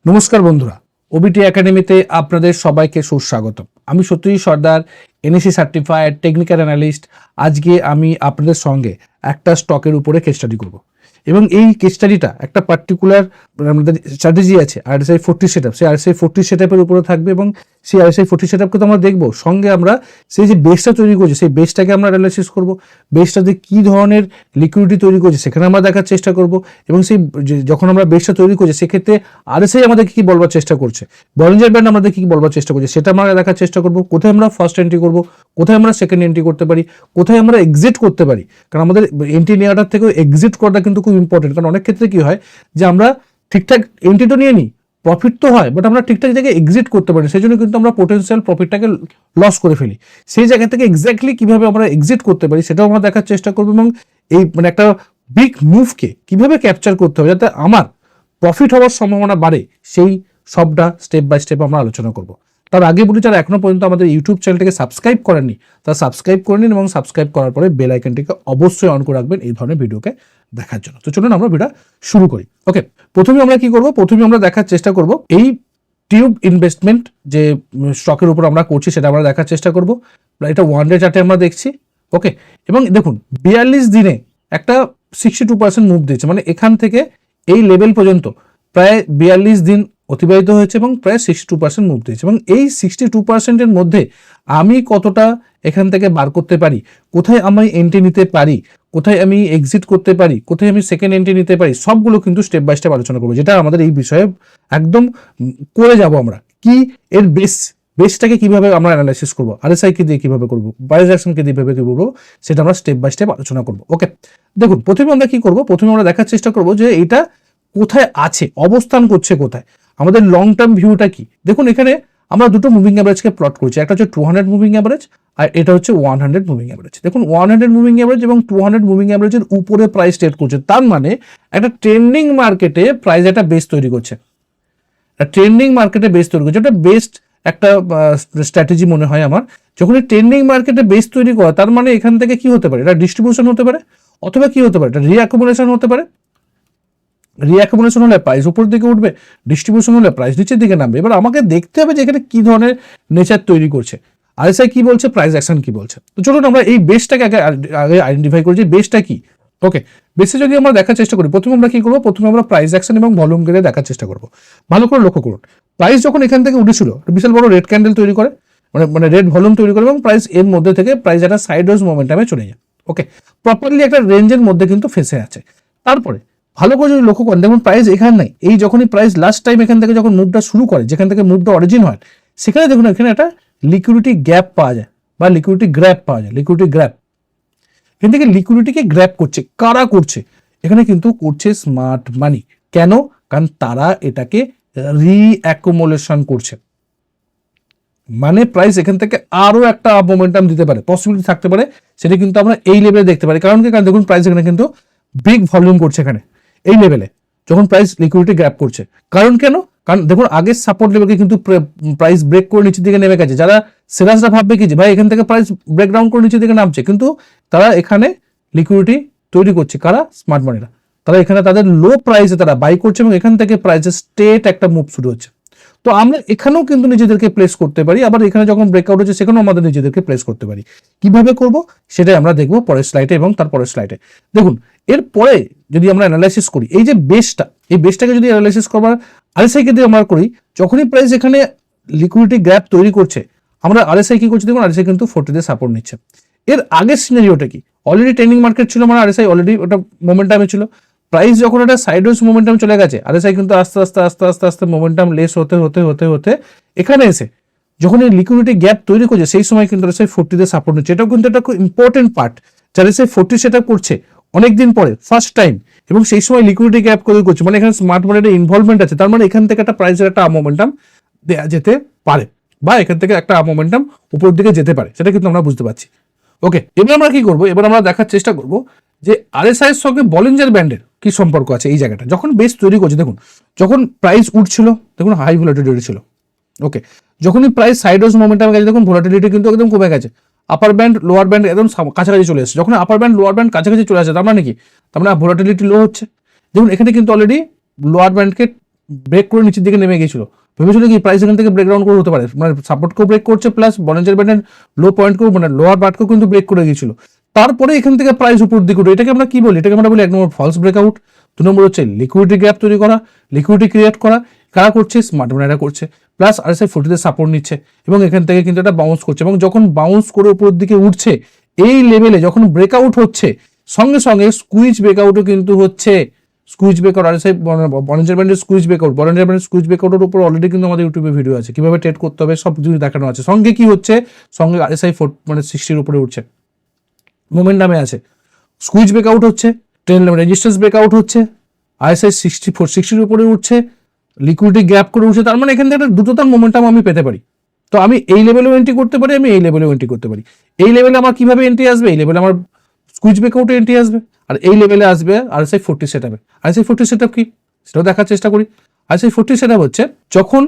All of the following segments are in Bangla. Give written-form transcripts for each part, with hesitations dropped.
নমস্কার বন্ধুরা, ওবিটি একাডেমিতে আপনাদের সবাইকে সুস্বাগত। আমি সত্যজিৎ সর্দার, এনএসি সার্টিফাইড টেকনিক্যাল অ্যানালিস্ট। আজকে আমি আপনাদের সঙ্গে একটা স্টকের উপরে কেস স্টাডি করব এবং এই কেস স্টাডিটা একটা পার্টিকুলার আমাদের স্ট্র্যাটেজি আছে RSI 40 সেটআপ, সেই RSI 40 সেটআপের উপরে থাকবে এবং সেই RSI 40 সেটআপকে তো আমরা দেখবো, সঙ্গে আমরা সেই যে বেসটা তৈরি করছি সেই বেসটাকে আমরা অ্যানালাইসিস করব। বেসটাতে কী ধরনের লিকুইডিটি তৈরি করছে সেখানে আমরা দেখার চেষ্টা করব এবং সেই যখন আমরা বেসটা তৈরি করছি সেক্ষেত্রে RSI আমাদেরকে কী বলবার চেষ্টা করছে, বলিঞ্জার ব্যান্ড আমাদের কী বলবার চেষ্টা করছে সেটা আমরা দেখার চেষ্টা করব। কোথায় আমরা ফার্স্ট এন্ট্রি করব, কোথায় আমরা সেকেন্ড এন্ট্রি করতে পারি, কোথায় আমরা এক্সিট করতে পারি। কারণ আমাদের এন্ট্রি নেওয়াটার থেকেও এক্সিট করাটা কিন্তু খুব ইম্পর্টেন্ট। কারণ অনেক ক্ষেত্রে কি হয় যে আমরা ঠিকঠাক এন্ট্রি তো নিয়ে নিই, প্রফিট তো হয়, বাট আমরা ঠিকঠাক জায়গায় এক্সিট করতে পারি, সেই জন্য কিন্তু আমরা পোটেন্সিয়াল প্রফিটটাকে লস করে ফেলি। সেই জায়গা থেকে এক্স্যাক্টলি কিভাবে আমরা এক্সিট করতে পারি সেটাও আমরা দেখার চেষ্টা করবো এবং এই একটা বিগ মুভকে কিভাবে ক্যাপচার করতে হবে যাতে আমার প্রফিট হওয়ার সম্ভাবনা বাড়ে, সেই সবটা স্টেপ বাই স্টেপ আমরা আলোচনা করব। তার আগে বলি, যারা এখনো পর্যন্ত আমাদের ইউটিউব চ্যানেলটিকে সাবস্ক্রাইব করেননি তারা সাবস্ক্রাইব করে নিন এবং সাবস্ক্রাইব করার পরে বেল আইকনটিকে অবশ্যই অন করে রাখবেন এই ধরনের ভিডিওকে দেখার জন্য। তো চলুন আমরা ভিডিও শুরু করি। ওকে, প্রথমে আমরা কি করব, প্রথমে আমরা দেখার চেষ্টা করব এই টিউব ইনভেস্টমেন্ট যে স্টকের উপর আমরা করছি সেটা আমরা দেখার চেষ্টা করব। এটা ওয়ান ডে চার্টে আমরা দেখছি। ওকে, এবং দেখুন 42 দিনে একটা 62% মুভ দিয়েছে, মানে এখান থেকে এই লেভেল পর্যন্ত প্রায় 42 দিন অতিবাহিত হয়েছে এবং প্রায় 62% মুভ দিয়েছে এবং এই 62%-এর মধ্যে আমি কতটা এখান থেকে বার করতে পারি, কোথায় আমি এন্ট্রি নিতে পারি, কোথায় আমি এক্সিট করতে পারি, কোথায় আমি সেকেন্ড এন্ট্রি নিতে পারি, সবগুলো কিন্তু স্টেপ বাই স্টেপ আলোচনা করবো, যেটা আমাদের এই বিষয়ে একদম করে যাব আমরা। কি এর বেসটাকে কিভাবে আমরা অ্যানালাইসিস করবো, RSI কে দিয়ে কিভাবে করবো, প্রাইস অ্যাকশনকে দিয়ে কিভাবে করবো, সেটা আমরা স্টেপ বাই স্টেপ আলোচনা করবো। ওকে, দেখুন প্রথমে আমরা কি করবো, প্রথমে আমরা দেখার চেষ্টা করবো যে এটা কোথায় আছে, অবস্থান করছে কোথায়, আমাদের লং টার্ম ভিউটা কি। দেখুন এখানে আমরা দুটো মুভিং অ্যাভারেজকে প্লট করছি, একটা হচ্ছে 200 মুভিং অ্যাভারেজ আর এটা হচ্ছে 100 মুভিং অ্যাভারেজ। দেখুন 100 মুভিং অ্যাভারেজ এবং 200 মুভিং অ্যাভারেজের উপরে প্রাইস ট্রেড করছে, তার মানে একটা ট্রেন্ডিং মার্কেটে প্রাইস একটা বেস তৈরি করছে, ট্রেন্ডিং মার্কেটে বেস তৈরি করছে। এটা বেস্ট একটা স্ট্র্যাটেজি মনে হয় আমার। যখন এই ট্রেন্ডিং মার্কেটে বেস তৈরি করা, তার মানে এখান থেকে কি হতে পারে, এটা ডিস্ট্রিবিউশন হতে পারে অথবা কি হতে পারে, এটা রিঅ্যাকুমুলেশন হতে পারে। রিঅ্যাকুমুলেশন হলে প্রাইস উপর দিকে উঠবে, ডিস্ট্রিবিউশন হলে প্রাইস নিচের দিকে নামবে। এবার আমাকে দেখতে হবে যে এখানে কি ধরনের নেচার তৈরি করছে, RSI কি বলছে, প্রাইস অ্যাকশন কি বলছে। তো চলুন আমরা এই বেসটাকে আগে আইডেন্টিফাই করি যে বেসটা কি। ওকে, বেসে যদি আমরা দেখার চেষ্টা করি, প্রথমে আমরা কি করবো, প্রথমে আমরা প্রাইস অ্যাকশন এবং ভলিউম গেলে দেখার চেষ্টা করবো। ভালো করে লক্ষ্য করুন, প্রাইস যখন এখান থেকে উঠেছিল বিশাল বড় রেড ক্যান্ডেল তৈরি করে, মানে রেড ভলিউম তৈরি করে এবং প্রাইস এর মধ্যে থেকে প্রাইস একটা সাইডওয়েজ মোমেন্টামে চলে যায়। ওকে, প্রপারলি একটা রেঞ্জের মধ্যে কিন্তু ফেসে আছে। তারপরে ভালো করে যদি লক্ষ্য করেন, দেখুন প্রাইস এখানে নাই, এই যখনই প্রাইস লাস্ট টাইম এখান থেকে যখন মুভটা শুরু করে, যেখান থেকে মুভটা অরিজিন হয়, সেখানে দেখুন এখানে একটা লিকুইডিটি গ্যাপ পাওয়া যায় বা লিকুইডিটি গ্র্যাপ পাওয়া যায়। লিকুইডিটি গ্র্যাপ, এখান থেকে লিকুইডিটিকে গ্র্যাপ করছে, কারা করছে, এখানে কিন্তু করছে স্মার্ট মানি। কেন? কারণ তারা এটাকে রিঅ্যাকুমুলেশন করছে, মানে প্রাইস এখান থেকে আরো একটা মোমেন্টাম দিতে পারে, পসিবিলিটি থাকতে পারে, সেটা কিন্তু আমরা এই লেভেলে দেখতে পারি। কারণ কি, কারণ দেখুন প্রাইস এখানে কিন্তু বিগ ভলিউম করছে এখানে এই লেভেলে, যখন প্রাইস লিকুইডিটি গ্র্যাপ করছে। কারণ কেন? কারণ দেখুন আগের সাপোর্ট লেভেলকে কিন্তু প্রাইস ব্রেক করে নিচের দিকে নেমে গেছে। যারা সেলার্সরা ভাববে কি যে ভাই এখান থেকে প্রাইস ব্রেকডাউন করে নিচের দিকে নামছে, কিন্তু তারা এখানে লিকুইডিটি তৈরি করছে, কারা? স্মার্ট মানিরা। তারা এখানে তাদের লো প্রাইসে তারা বাই করছে এবং এখান থেকে প্রাইসের স্ট্রেট একটা মুভ শুরু হচ্ছে। তো আমরা এখানেও কিন্তু নিজেদেরকে প্লেস করতে পারি, আবার এখানে যখন ব্রেকআউট হচ্ছে সেখানেও আমাদের নিজেদেরকে প্লেস করতে পারি। কিভাবে করব সেটাই আমরা দেখবো পরের স্লাইডে এবং তার পরের স্লাইডে। দেখুন এরপরে যদি আমরা অ্যানালাইসিস করি এই যে বেসটা, এই বেসটাকে যদি অ্যানালাইসিস করবার RSI কে দিয়ে আমরা করি, যখনই প্রাইস এখানে লিকুইডিটি গ্যাপ তৈরি করছে, আমরা RSI কি করছি দেখুন, RSI কিন্তু 40 দিয়ে সাপোর্ট নিচ্ছে। এর আগের সিনারিওটা কি, অলরেডি ট্রেন্ডিং মার্কেট ছিল, মানে RSI অলরেডি ওটা মোমেন্টামে ছিল। প্রাইস যখন একটা সাইডওয়েজ মোমেন্টাম চলে গেছে, RSI কিন্তু আস্তে আস্তে আস্তে আস্তে আস্তে মোমেন্টাম লেস হতে হতে হতে হতে এখানে এসে যখন এই লিকুইডিটি গ্যাপ তৈরি করছে, সেই সময় কিন্তু RSI 40 দিয়ে সাপোর্ট নিচ্ছে। এটাও কিন্তু একটা খুব ইম্পর্টেন্ট পার্ট, যারা RSI 40 সেটা করছে অনেকদিন পরে ফার্স্ট টাইম, এবং সেই সময় লিকুইডিটি গ্যাপ তৈরি করছে, মানে এখানে স্মার্ট মানির ইনভলভমেন্ট আছে। তার মানে এখান থেকে একটা প্রাইসের একটা মোমেন্টাম দেওয়া যেতে পারে বা এখান থেকে একটা মোমেন্টাম উপরের দিকে যেতে পারে, সেটা কিন্তু আমরা বুঝতে পারছি। ওকে, এবার আমরা কি করবো, এবার আমরা দেখার চেষ্টা করব যে RSI এর সঙ্গে বলিঞ্জার ব্যান্ডের কি সম্পর্ক আছে। এই জায়গাটা যখন বেস তৈরি করছে, দেখুন যখন প্রাইস উঠছিল দেখুন হাই ভোলাটিলিটি ছিল। ওকে, যখনই প্রাইস সাইডওয়েজ মোমেন্টামে গেছে দেখুন ভোলাটিলিটি কিন্তু একদম কমে গেছে, আপার ব্যান্ড লোয়ার ব্যান্ড একদম কাছাকাছি চলে এসেছে। যখন আপার ব্যান্ড লোয়ার ব্যান্ড কাছাকাছি চলে আসে, তার মানে কি, তার মানে ভোলাটিলিটি লো হচ্ছে। দেখুন এখানে কিন্তু অলরেডি লোয়ার ব্যান্ডকে ব্রেক করে নিচের দিকে নেমে গেছিল, ভেবেছিল কি প্রাইস এখান থেকে ব্রেকডাউন করে হতে পারে, মানে সাপোর্টকেও ব্রেক করছে প্লাস বলিঞ্জার ব্যান্ডের লো পয়েন্টকেও মানে লোয়ার বাটকেও কিন্তু ব্রেক করে গিয়েছিল। তারপরে এখান থেকে প্রাইস উপর দিকে উঠে, এটাকে আমরা কি বলি, এটাকে আমরা বলি এক নম্বর ফলস ব্রেকআউট, 2 নম্বর হচ্ছে লিকুইডিটি গ্যাপ তৈরি করা, লিকুইডিটি ক্রিয়েট করা। কারা করছে? স্মার্ট মনিরা করছে, প্লাস RSI 40 সাপোর্ট নিচ্ছে এবং এখান থেকে কিন্তু এটা বাউন্স করছে, এবং যখন বাউন্স করে উপরের দিকে উঠছে এই লেভেলে যখন ব্রেকআউট হচ্ছে, সঙ্গে সঙ্গে স্কুইজ ব্রেকআউটও কিন্তু হচ্ছে। স্কুইজ ব্রেকআউট RSI বলিঞ্জার ব্যান্ডের স্কুইজ ব্রেকআউট, বলিঞ্জার ব্যান্ডের স্কুইজ ব্রেকআউটের উপর অলরেডি কিন্তু আমাদের ইউটিউবে ভিডিও আছে, কিভাবে ট্রেড করতে হবে সব জিনিস দেখানো আছে। সঙ্গে কি হচ্ছে, সঙ্গে RSI 60 উপরে উঠছে, মোমেন্টামে আছে, স্কুইজ ব্রেকআউট হচ্ছে, ট্রেন্ড রেজিস্ট্যান্স ব্রেকআউট হচ্ছে, RSI 60 উপরে উঠছে, লিকুইডিটি গ্যাপ করে উঠছে। তার মানে এখান থেকে একটা দ্রুততার মোমেন্টাম আমি পেতে পারি। তো আমি এই লেভেলেও এন্ট্রি করতে পারি, আমি এই লেভেলেও এন্ট্রি করতে পারি। এই লেভেলে আমার কিভাবে এন্ট্রি আসবে, এই লেভেলে আমার স্কুইজ ব্রেকআউটে এন্ট্রি আসবে, আর এই লেভেলে আসবে RSI 40 সেটআপে। RSI 40 সেটআপ কি সেটাও দেখার চেষ্টা করি। RSI 40 সেটআপ হচ্ছে যখন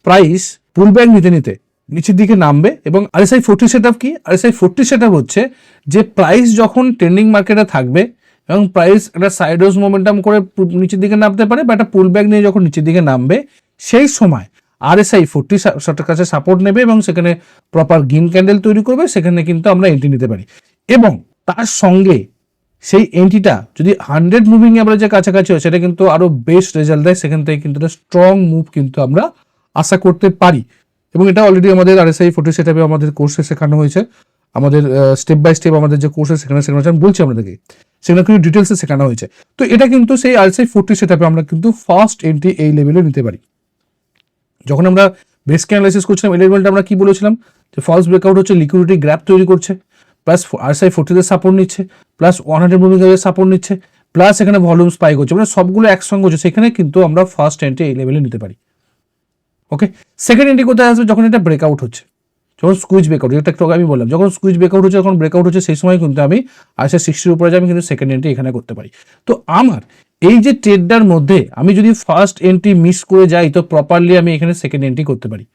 প্রাইস পুল ব্যাক নিতে নিতে নিচের দিকে নামবে, এবং RSI 40 সেটআপ কি, RSI 40 সেটআপ হচ্ছে যে প্রাইস যখন ট্রেন্ডিং মার্কেটে থাকবে এবং প্রাইস একটা সাইডওয়েজ মোমেন্টাম করে নিচের দিকে নামতে পারে, বা একটা পুল ব্যাক নিয়ে যখন নিচের দিকে নামবে, সেই সময় RSI 40 কাছে সাপোর্ট নেবে এবং সেখানে প্রপার গ্রিন ক্যান্ডেল তৈরি করবে, সেখানে কিন্তু আমরা এন্ট্রি নিতে পারি। এবং তার সঙ্গে সেই এন্ট্রিটা যদি 100 মুভিং অ্যাভারেজের কাছাকাছি হয়, সেটা কিন্তু আরো বেস্ট রেজাল্ট দেয়, সেখান থেকে কিন্তু একটা স্ট্রং মুভ কিন্তু আমরা আশা করতে পারি। এবং এটা অলরেডি আমাদের RSI 40 সেটআপে আমাদের কোর্সে শেখানো হয়েছে, আমাদের স্টেপ বাই স্টেপ আমাদের যে কোর্সে শেখানো হয়েছে আমি বলছি আপনাদেরকে, সেখানে কিন্তু ডিটেলসে শেখানো হয়েছে। তো এটা কিন্তু সেই RSI 40 সেটআপে আমরা কিন্তু ফার্স্ট এন্ট্রি এই লেভেলে নিতে পারি। যখন আমরা বেসকে অ্যানালাইসিস করছিলাম এই লেভেলটা আমরা কি বলেছিলাম, যে ফলস ব্রেকআউট হচ্ছে, লিকুইডিটি গ্যাপ তৈরি করছে, প্লাস RSI 40 সাপোর্ট নিচ্ছে, প্লাস 100 মুভিং অ্যাভারেজ সাপোর্ট নিচ্ছে, প্লাস এখানে ভলিউম স্পাইক হচ্ছে, মানে সবগুলো একসঙ্গে হচ্ছে, সেখানে কিন্তু আমরা ফার্স্ট এন্ট্রি এই লেভেলে নিতে পারি। ওকে, সেকেন্ড এন্ট্রি কোথায় আসবে, যখন এটা ব্রেকআউট হচ্ছে, যখন স্কুইজ ব্রেকআউট, যেটা একটু আমি বললাম, যখন স্কুইজ ব্রেকআউট হচ্ছে, যখন ব্রেকআউট হচ্ছে, সেই সময় কিন্তু আমি RSI 60 উপরে যাই, আমি কিন্তু সেকেন্ড এন্ট্রি এখানে করতে পারি। তো আমার এই যে ট্রেডটার মধ্যে আমি যদি ফার্স্ট এন্ট্রি মিস করে যাই, তো প্রপারলি আমি এখানে সেকেন্ড এন্ট্রি করতে পারি,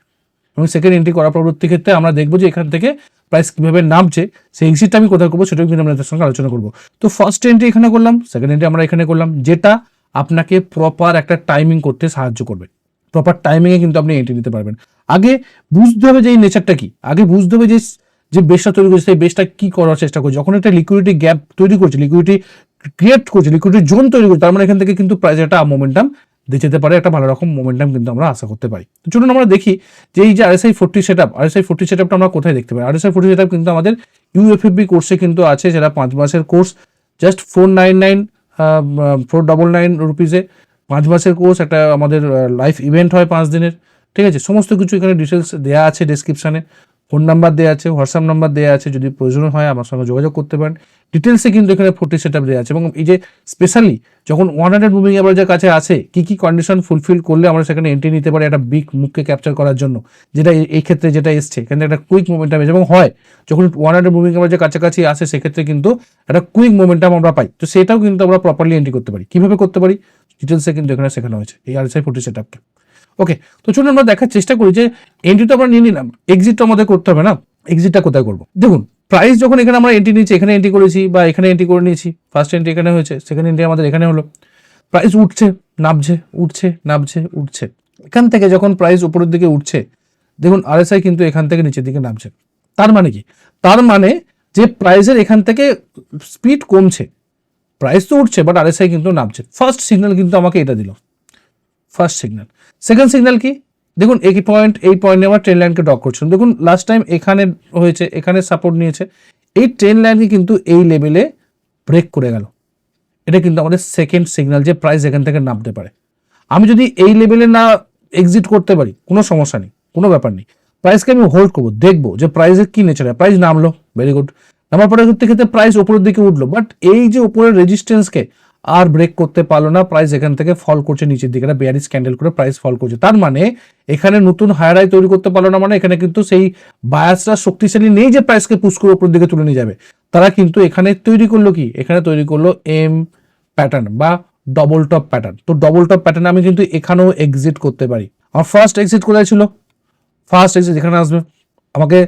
এবং সেকেন্ড এন্ট্রি করার পরবর্তী ক্ষেত্রে আমরা দেখবো যে এখান থেকে প্রাইস কিভাবে নামছে, সেই এক্সিটটা আমি কোথায় করবো সেটাও কিন্তু আমরা এদের সঙ্গে আলোচনা করবো। তো ফার্স্ট এন্ট্রি এখানে করলাম, সেকেন্ড এন্ট্রি আমরা এখানে করলাম, যেটা আপনাকে প্রপার একটা টাইমিং করতে সাহায্য করবে। প্রপার টাইমিংয়ে কিন্তু আপনি এন্ট্রি নিতে পারবেন। আগে বুঝতে হবে যে এই নেচারটা কি, আগে বুঝতে হবে যে যে বেসটা তৈরি করছে সেই বেসটা কি করার চেষ্টা করছে। যখন একটা লিকুইডিটি গ্যাপ তৈরি করছে, লিকুইডিটি ক্রিয়েট করছে, লিকুইডিটি জোন তৈরি করছে, তার মানে এখান থেকে কিন্তু প্রাইস একটা মোমেন্টাম দিয়ে যেতে পারে, একটা ভালো রকম মোমেন্টাম কিন্তু আমরা আশা করতে পারি। তো চলুন আমরা দেখি যে এই যে RSI 40 সেটআপ, RSI 40 সেটআপটা আমরা কোথায় দেখতে পাই। RSI 40 সেটআপ কিন্তু আমাদের UFFB কোর্সে কিন্তু আছে, যেটা 5 মাসের কোর্স, জাস্ট 499 রুপিসে 5 মাসের কোর্স। একটা আমাদের লাইভ ইভেন্ট হয় 5 দিনের, ঠিক আছে। সমস্ত কিছু এখানে ডিটেলস দেওয়া আছে ডেসক্রিপশানে, ফোন নাম্বার দেওয়া আছে, হোয়াটসঅ্যাপ নাম্বার দেওয়া আছে, যদি প্রয়োজন হয় আমার সঙ্গে যোগাযোগ করতে পারেন। ডিটেলসে কিন্তু এখানে 40 সেটআপ দেওয়া আছে, এবং এই যে স্পেশালি যখন 100 মুভিং অ্যাভারেজের কাছে আছে, কি কি কন্ডিশন ফুলফিল করলে আমরা সেখানে এন্ট্রি নিতে পারি একটা বিগ মুভকে ক্যাপচার করার জন্য, যেটা এই ক্ষেত্রে যেটা এসছে, এখানে একটা কুইক মোমেন্টাম এসে, এবং হয় যখন 100 মুভিং অ্যাভারেজের কাছাকাছি আসে, সেক্ষেত্রে কিন্তু একটা কুইক মোমেন্টাম আমরা পাই। তো সেটাও কিন্তু আমরা প্রপারলি এন্ট্রি করতে পারি। কিভাবে করতে পারি ডিটেলসে কিন্তু এখানে শেখানো হয়েছে এই RSI 40 সেটআপকে। ওকে, তো চলুন আমরা দেখার চেষ্টা করি যে এন্ট্রি তো আমরা নিয়ে নিলাম, এক্সিটটা আমাদের করতে হবে না। এক্সিটটা কোথায় করবো? দেখুন, প্রাইস যখন এখানে আমরা এন্ট্রি নিয়েছি, এখানে এন্ট্রি করেছি বা এখানে এন্ট্রি করে নিয়েছি, ফার্স্ট এন্ট্রি এখানে হয়েছে, সেকেন্ড এন্ট্রি আমাদের এখানে হলো, প্রাইস উঠছে নামছে, উঠছে নামছে, উঠছে। এখান থেকে যখন প্রাইস উপরের দিকে উঠছে, দেখুন RSI কিন্তু এখান থেকে নিচের দিকে নামছে। তার মানে কি? তার মানে যে প্রাইসের এখান থেকে স্পিড কমছে, প্রাইস তো উঠছে বাট RSI কিন্তু নামছে। ফার্স্ট সিগন্যাল কিন্তু আমাকে এটা দিল, ফার্স্ট সিগন্যাল। সেকেন্ড সিগন্যাল কি? দেখুন এই পয়েন্টে আমার ট্রেন লাইনকে ডক করছিলাম, দেখুন লাস্ট টাইম এখানে হয়েছে, এখানে সাপোর্ট নিয়েছে, এই ট্রেন লাইনকে কিন্তু এই লেভেলে ব্রেক করে গেল। এটা কিন্তু আমাদের সেকেন্ড সিগন্যাল যে প্রাইস এখান থেকে নামতে পারে। আমি যদি এই লেভেলে না এক্সিট করতে পারি, কোনো সমস্যা নেই, কোনো ব্যাপার নেই, প্রাইসকে আমি হোল্ড করবো, দেখবো যে প্রাইসের কি নেচার। প্রাইস নামলো, ভেরি গুড, নামার পরে ক্ষেত্রে প্রাইস উপরের দিকে উঠলো, বাট এই যে উপরের রেজিস্ট্যান্সকে আর ব্রেক করতে পারলো না, প্রাইস এখান থেকে ফল করছে নিচের দিকে, একটা বেয়ারিশ ক্যান্ডেল করে প্রাইস ফল করছে। তার মানে এখানে নতুন হায়ার হাই তৈরি করতে পারলো না, মানে এখানে কিন্তু সেই বায়াসরা শক্তিশালী নেই যে প্রাইসকে পুশ করে উপরের দিকে তুলে নিয়ে যাবে। তারা কিন্তু এখানে তৈরি করলো কি, এখানে তৈরি করলো এম প্যাটার্ন বা ডবল টপ প্যাটার্ন। তো ডবল টপ প্যাটার্ন আমি কিন্তু এখানেও এক্সিট করতে পারি। আমার ফার্স্ট এক্সিট কোথায় ছিল? ফার্স্ট এক্সিট এখানে আসবে, আমাকে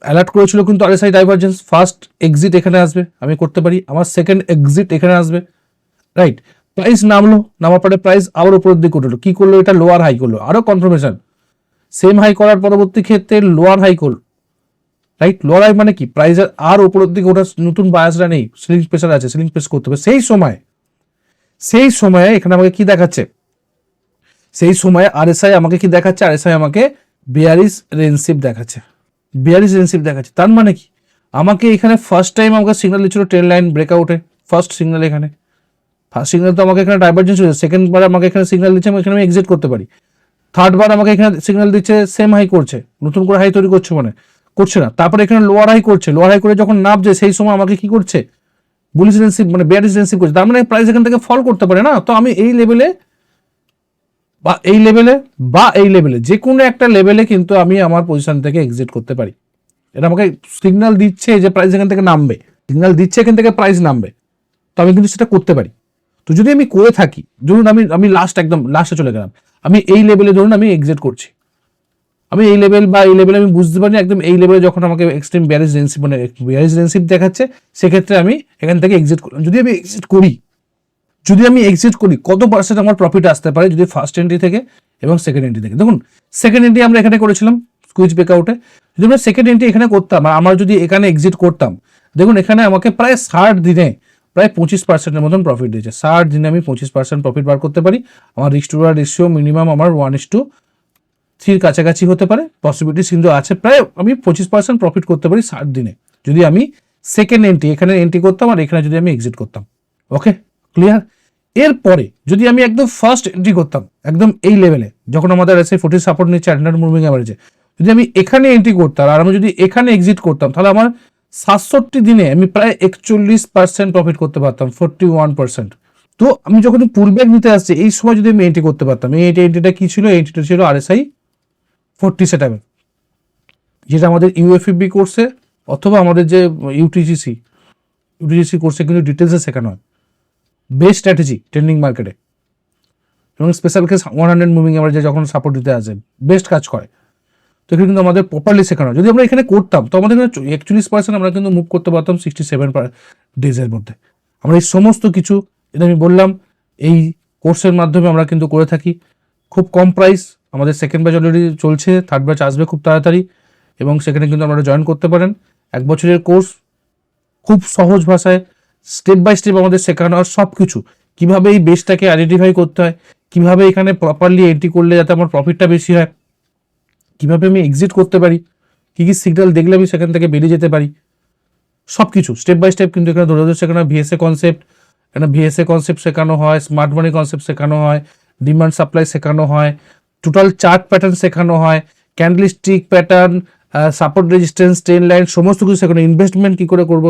অ্যালার্ট করেছিল কিন্তু RSI ডাইভারজেন্স, ফার্স্ট এক্সিট এখানে আসবে, আমি করতে পারি। আমার সেকেন্ড এক্সিট এখানে আসবে, রাইট। প্রাইস নামলো, নামার পরে প্রাইস আবার উপরের দিকে উঠলো, কি করলো এটা লোয়ার হাই করলো, আরো কনফার্মেশন, সেম হাই করার পরবর্তী ক্ষেত্রে লোয়ার হাই করলো, রাইট? লোয়ার হাই মানে কি, প্রাইসের আর উপরের দিকে ওঠার নতুন বায়াসরা নেই, সিলিং প্রেসার আছে, সিলিং প্রেস করতে হবে। সেই সময়ে এখানে আমাকে কি দেখাচ্ছে, সেই সময়ে আরএসআই আমাকে কি দেখাচ্ছে, আরএসআই আমাকে বেয়ারিশ রেঞ্জশিপ দেখাচ্ছে, বেয়ারিশ রেঞ্জশিপ দেখাচ্ছে। তার মানে কি, আমাকে এখানে ফার্স্ট টাইম আমাকে সিগন্যাল দিচ্ছিল ট্রেন লাইন ব্রেকআউটে, ফার্স্ট সিগন্যাল এখানে, ফার্স্ট সিগন্যাল তো আমাকে এখানে ডাইভারজেন্স হয়েছে, সেকেন্ড বার আমাকে এখানে সিগন্যাল দিচ্ছে, এখানে আমি এক্সিট করতে পারি। থার্ড বার আমাকে এখানে সিগন্যাল দিচ্ছে সেম হাই করছে, নতুন করে হাই তৈরি করছে, মানে করছে না, তারপরে এখানে লোয়ার হাই করছে, লোয়ার হাই করে যখন নামছে সেই সময় আমাকে কি করছে, বুলিশ রেঞ্জশিপ মানে বেয়ারিশ রেঞ্জশিপ করছে। তার মানে প্রাইস এখান থেকে ফল করতে পারে না। তো আমি এই লেভেলে বা এই লেভেলে যে কোনো একটা লেভেলে কিন্তু আমি আমার পজিশন থেকে এক্সিট করতে পারি। এটা আমাকে সিগন্যাল দিচ্ছে যে প্রাইস এখান থেকে নামবে, সিগন্যাল দিচ্ছে এখান থেকে প্রাইস নামবে, তো আমি কিন্তু সেটা করতে পারি। তো যদি আমি করে থাকি, ধরুন আমি একদম লাস্টে চলে গেলাম, আমি এই লেভেলে ধরুন আমি এক্সিট করছি, আমি এই লেভেল বা এই লেভেলে আমি বুঝতে পারি একদম এই লেভেলে যখন আমাকে এক্সট্রিম বেয়ারিশ রেঞ্জশিপ মানে বেয়ারিশ রেঞ্জশিপ দেখাচ্ছে, সেক্ষেত্রে আমি এখান থেকে এক্সিট করলাম। যদি আমি এক্সিট করি কত পার্সেন্ট আমার প্রফিট আসতে পারে, যদি ফার্স্ট এন্ট্রি থেকে এবং সেকেন্ড এন্ট্রি থেকে। দেখুন সেকেন্ড এন্ট্রি আমরা এখানে করেছিলাম স্কুইজ ব্রেকআউটে, যদি আমরা সেকেন্ড এন্ট্রি এখানে করতাম আর আমরা যদি এখানে এক্সিট করতাম, দেখুন এখানে আমাকে প্রায় 60 দিনে প্রায় 25%-এর মতন প্রফিট দিয়েছে। 60 দিনে আমি 25% প্রফিট বার করতে পারি। আমার risk to reward ratio minimum আমার 1:3 কাছাকাছি হতে পারে, পসিবিলিটিস কিন্তু আছে, প্রায় আমি 25% প্রফিট করতে পারি 60 দিনে, যদি আমি সেকেন্ড এন্ট্রি এখানে এন্ট্রি করতাম আর এখানে যদি আমি এক্সিট করতাম। ওকে, ক্লিয়ার? এরপরে যদি আমি একদম ফার্স্ট এন্ট্রি করতাম একদম এই লেভেলে, যখন আমাদের এসে 40 সাপোর্ট নিচ্ছে 100 মুভিং অ্যাভারেজে, যদি আমি এখানে এন্ট্রি করতাম আর আমি যদি এখানে এক্সিট করতাম, তাহলে আমার 67 দিনে আমি প্রায় 41% প্রফিট করতে পারতাম, 41%। তো আমি যখন পুল ব্যাক নিতে আসছি এই সময় যদি আমি এন্ট্রি করতে পারতাম, এই এন্ট্রিটা কি ছিল, এন্ট্রিটা ছিল আরএসআই 40 সেটআপে, যেটা আমাদের ইউএফবি কোর্সে অথবা আমাদের যে ইউটিজিসি কোর্সে কিন্তু ডিটেলসে শেখানো হয়, বেস্ট স্ট্র্যাটেজি ট্রেন্ডিং মার্কেটে, এবং স্পেশাল কেস 100 মুভিং এভারেজে যখন সাপোর্ট দিতে আসে বেস্ট কাজ করে। তো এখানে কিন্তু আমাদের প্রপারলি শেখানো, যদি আমরা এখানে করতাম তো আমাদের এখানে 41% আমরা কিন্তু মুভ করতে পারতাম 67 ডেজের মধ্যে। আমরা এই সমস্ত কিছু যেটা আমি বললাম এই কোর্সের মাধ্যমে আমরা কিন্তু করে থাকি। খুব কম প্রাইস, আমাদের সেকেন্ড ব্যাচ অলরেডি চলছে, থার্ড ব্যাচ আসবে খুব তাড়াতাড়ি, এবং সেখানে কিন্তু আপনারা জয়েন করতে পারেন। 1 বছরের কোর্স, খুব সহজ ভাষায় স্টেপ বাই স্টেপ আমাদের শেখানো হয় সব কিছু, কীভাবে এই বেসটাকে আইডেন্টিফাই করতে হয়, কীভাবে এখানে প্রপারলি এন্ট্রি করলে যাতে আমার প্রফিটটা বেশি হয়, কীভাবে আমি এক্সিট করতে পারি, কী কী সিগন্যাল দেখলে আমি সেখান থেকে বেরিয়ে যেতে পারি, সব কিছু স্টেপ বাই স্টেপ কিন্তু এখানে ধরে ধরে শেখানো। ভিএসএ কনসেপ্ট, এখানে ভিএসএ কনসেপ্ট শেখানো হয়, স্মার্ট মানি কনসেপ্ট শেখানো হয়, ডিমান্ড সাপ্লাই শেখানো হয়, টোটাল চার্ট প্যাটার্ন শেখানো হয়, candlestick pattern, support resistance, train line, সমস্ত কিছু শেখানো। ইনভেস্টমেন্ট কী করে করবো,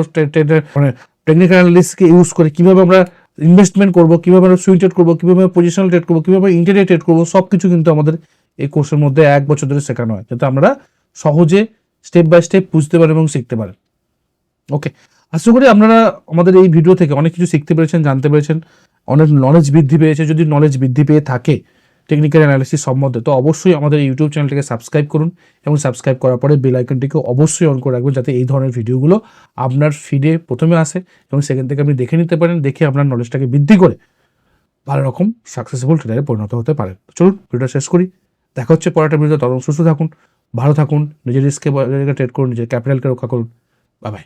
মানে টেকনিক্যাল অ্যানালিস্টকে ইউজ করে কীভাবে আমরা ইনভেস্টমেন্ট করবো, কীভাবে আমরা সুইং ট্রেড করবো, কীভাবে পজিশনাল ট্রেড করবো, কীভাবে ইন্টারডে ট্রেড করবো, সব কিছু কিন্তু আমাদের এই কোর্সের মধ্যে 1 বছর ধরে শেখানো হয়, যাতে আমরা সহজে স্টেপ বাই স্টেপ বুঝতে পারেন এবং শিখতে পারেন। ওকে, আশা করি আপনারা আমাদের এই ভিডিও থেকে অনেক কিছু শিখতে পেরেছেন, জানতে পেরেছেন, অনেক নলেজ বৃদ্ধি পেয়েছে। যদি নলেজ বৃদ্ধি পেয়ে থাকে টেকনিক্যাল অ্যানালিসিস সম্বন্ধে, তো অবশ্যই আমাদের ইউটিউব চ্যানেলটিকে সাবস্ক্রাইব করুন, এবং সাবস্ক্রাইব করার পরে বেল আইকনটিকে অবশ্যই অন করে রাখবেন, যাতে এই ধরনের ভিডিওগুলো আপনার ফিডে প্রথমে আসে এবং সেখান থেকে আপনি দেখে নিতে পারেন, দেখে আপনার নলেজটাকে বৃদ্ধি করে ভালো রকম সাকসেসফুল ট্রেডারে পরিণত হতে পারেন। চলুন ভিডিওটা শেষ করি, দেখা হচ্ছে পরেরটা ভিডিওতে। তখন সুস্থ থাকুন, ভালো থাকুন, নিজের রিস্কে ট্রেড করুন, নিজের ক্যাপিটালকে রক্ষা করুন। Bye bye.